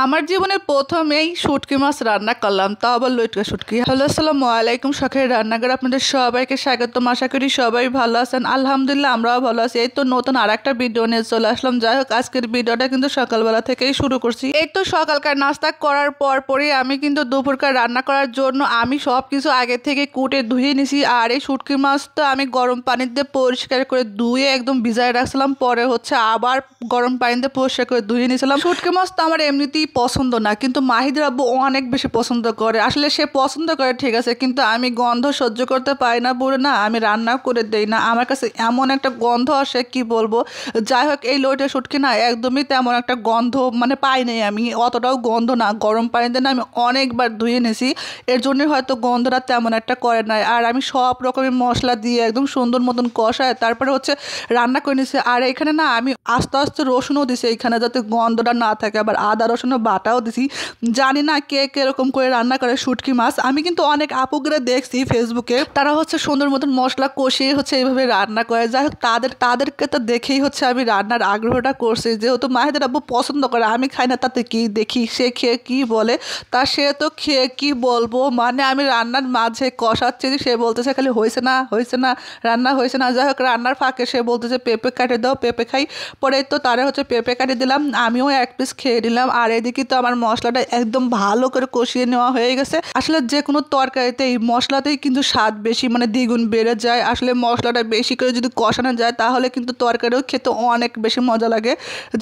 আমার জীবনে প্রথমেই শুটকি মাছ রান্না করলাম, তাও আবার লইটকা শুটকি। হ্যালো, আসসালামু আলাইকুম। শখের রান্নাঘর আপনাদের সবাইকে স্বাগতম। আশা করি সবাই ভালো আছেন। আলহামদুলিল্লাহ আমরাও ভালো আছি। এই তো নতুন আর একটা ভিডিও নিয়ে চলে আসলাম। যাই হোক, আজকের ভিডিওটা কিন্তু সকালবেলা থেকেই শুরু করছি। এই তো সকালকার নাস্তা করার পরই আমি কিন্তু দুপুরকার রান্না করার জন্য আমি সব কিছু আগে থেকে কুটে ধুয়ে নিছি। আর এই শুটকি মাছটা আমি গরম পানিতে পরিষ্কার করে ধুয়ে একদম ভিজায় রাখছিলাম, পরে হচ্ছে আবার গরম পানিতে পরিষ্কার করে ধুয়ে নিয়েছিলাম। শুটকি মাছ তো আমার এমনিতেই পছন্দ না, কিন্তু মাহিদের আব্বু অনেক বেশি পছন্দ করে। আসলে সে পছন্দ করে ঠিক আছে, কিন্তু আমি গন্ধ সহ্য করতে পারি না বলে না আমি রান্না করে দেই না। আমার কাছে এমন একটা গন্ধ আসে কি বলবো। যাই হোক, এই লইটা শুটকি না একদমই তেমন একটা গন্ধ মানে পাই নাই আমি, অতটাও গন্ধ না। গরম পানিতে না আমি অনেকবার ধুয়ে নিয়েছি, এর জন্য হয়তো গন্ধটা তেমন একটা করে নাই। আর আমি সব রকমের মশলা দিয়ে একদম সুন্দর মতন কষায় তারপরে হচ্ছে রান্না করে নিয়েছি। আর এখানে না আমি আস্তে আস্তে রসুনও দিছি এখানে, যাতে গন্ধটা না থাকে। আবার আদা রসুনও বাটাও দিছি। জানি না কে কিরকম করে রান্না করে শুটকি মাছ। আমি কিন্তু অনেক আপুকে দেখছি ফেসবুকে, তারা হচ্ছে সুন্দর মতন মশলা কষিয়ে হচ্ছে এইভাবে রান্না করে। যাই হোক, তাদেরকে তো দেখেই হচ্ছে আমি রান্নার আগ্রহটা করছি। যেহেতু মাহিদের আব্বু পছন্দ করে, আমি খাই না তাতে কি, দেখি সে খেয়ে কি বলে। তা সে তো খেয়ে কি বলবো, মানে আমি রান্নার মাঝে কষাচ্ছি, সে বলতেছে খালি হয়েছে না হয়েছে না, রান্না হয়েছে না। যাই হোক, রান্নার ফাঁকে সে বলতেছে পেঁপে কাটে দাও, পেঁপে খাই। পরে তো তারা হচ্ছে পেঁপে কাটে দিলাম, আমিও এক পিস খেয়ে নিলাম। আর এদিকে তো আমার মশলাটা একদম ভালো করে কষিয়ে নেওয়া হয়ে গেছে। আসলে যে কোনো তরকারিতে এই মশলাতেই কিন্তু স্বাদ বেশি মানে দ্বিগুণ বেড়ে যায়। আসলে মশলাটা বেশি করে যদি কষানো যায় তাহলে কিন্তু তরকারিও খেতে অনেক বেশি মজা লাগে।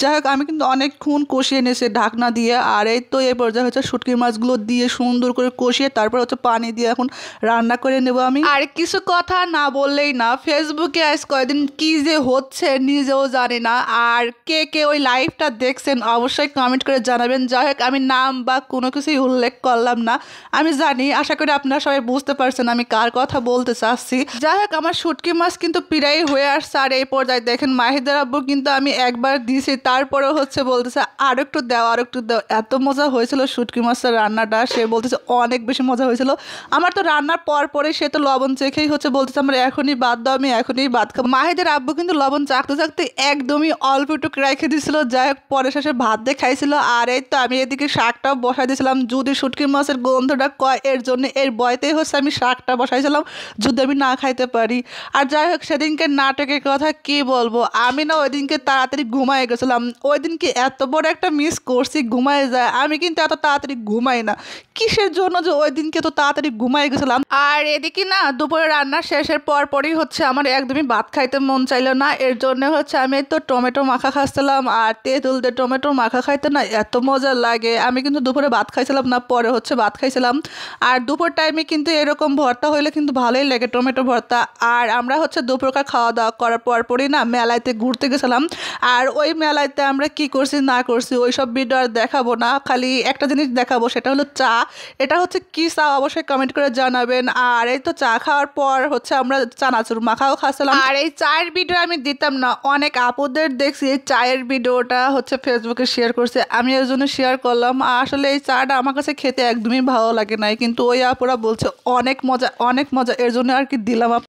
যাই হোক, আমি কিন্তু অনেকক্ষণ কষিয়ে নিয়েছি ঢাকনা দিয়ে। আর এই তো এই পর্যায়ে হচ্ছে শুটকি মাছগুলো দিয়ে সুন্দর করে কষিয়ে তারপর হচ্ছে পানি দিয়ে এখন রান্না করে নেব আমি। আর কিছু কথা না বললেই না, ফেসবুকে আজ কয়েকদিন কি যে হচ্ছে নিজেও জানি না। আর কে কে ওই লাইভটা দেখছেন অবশ্যই কমেন্ট করে জানাবেন। যাই হোক, আমি নাম বা কোনো কিছুই উল্লেখ করলাম না। আমি জানি, আশা করি আপনারা সবাই বুঝতে পারছেন আমি কার কথা বলতে চাচ্ছি। যাই হোক, আমার শুটকি মাছ কিন্তু প্রায় হয়ে আসছে। আর এই পর্যায়ে দেখেন মাহিদের আব্বু কিন্তু আমি একবার দিয়েছি, তারপরেও হচ্ছে বলতেছে আর একটু দাও আর একটু দাও। এত মজা হয়েছিল শুটকি মাছের রান্নাটা, সে বলতেছে অনেক বেশি মজা হয়েছিল। আমার তো রান্নার পরে সে তো লবণ চেখেই হচ্ছে বলতেছে আমার এখনই বাদ দাও, আমি এখনই ভাত খাবো। মাহিদের আব্বু কিন্তু লবণ চাকতে চাকতে একদমই অল্প একটু রেখে দিয়েছিল। যাই হোক, পরে শেষে ভাত দিয়ে খাইছিল। আর এই তো আমি এদিকে শাকটাও বসাই দিয়েছিলাম, যদি শুটকি মাছের গন্ধটা কয় এর জন্য, এর বয়তেই হচ্ছে আমি শাকটা বসাইছিলাম যদি আমি না খাইতে পারি। আর যাই হোক, সেদিনকে নাটকের কথা কি বলবো, আমি না ওই দিনকে তাড়াতাড়ি ঘুমায় গেছিলাম। ওই দিনকে এত বড় একটা মিস করছি, ঘুমায় যায়। আমি কিন্তু এত তাড়াতাড়ি ঘুমাই না, কিসের জন্য যে ওই দিনকে তো তাড়াতাড়ি ঘুমাই গেছিলাম। আর এদিকে না দুপুরে রান্না শেষের পরই হচ্ছে আমার একদমই ভাত খাইতে মন চাইলো না, এর জন্য হচ্ছে আমি তো টমেটো মাখা খাচ্ছিলাম। আর তেঁতুল দিয়ে টমেটো মাখা খাইতে না এত মজা লাগে। আমি কিন্তু দুপুরে ভাত খাইছিলাম না, পরে হচ্ছে ভাত খাইছিলাম। আর দুপুর টাইমে কিন্তু এরকম ভর্তা হইলে কিন্তু ভালোই লাগে, টমেটো ভর্তা। আর আমরা হচ্ছে দুপুরকার খাওয়া দাওয়া করার পরই না মেলাইতে ঘুরতে গেছিলাম। আর ওই মেলাইতে আমরা কি করছি না করছি ওই সব ভিডিও আর দেখাবো না, খালি একটা জিনিস দেখাবো, সেটা হলো চা। এটা হচ্ছে কি চা অবশ্যই কমেন্ট করে জানাবেন। আর এই তো চা খাওয়ার পর হচ্ছে আমরা চানাচুর মাখাও খাচ্ছিলাম। আর এই চায়ের ভিডিও আমি দিতাম না, অনেক আপুদের দেখছি এই চায়ের ভিডিওটা হচ্ছে ফেসবুকে শেয়ার করছে, আমি এর জন্য শেয়ার করলাম। আসলে এই চাটা আমার কাছে খেতে একদমই ভালো লাগে নাই, কিন্তু ওই আপুরা বলছে অনেক মজা অনেক মজা, এর জন্য আর কি দিলাম।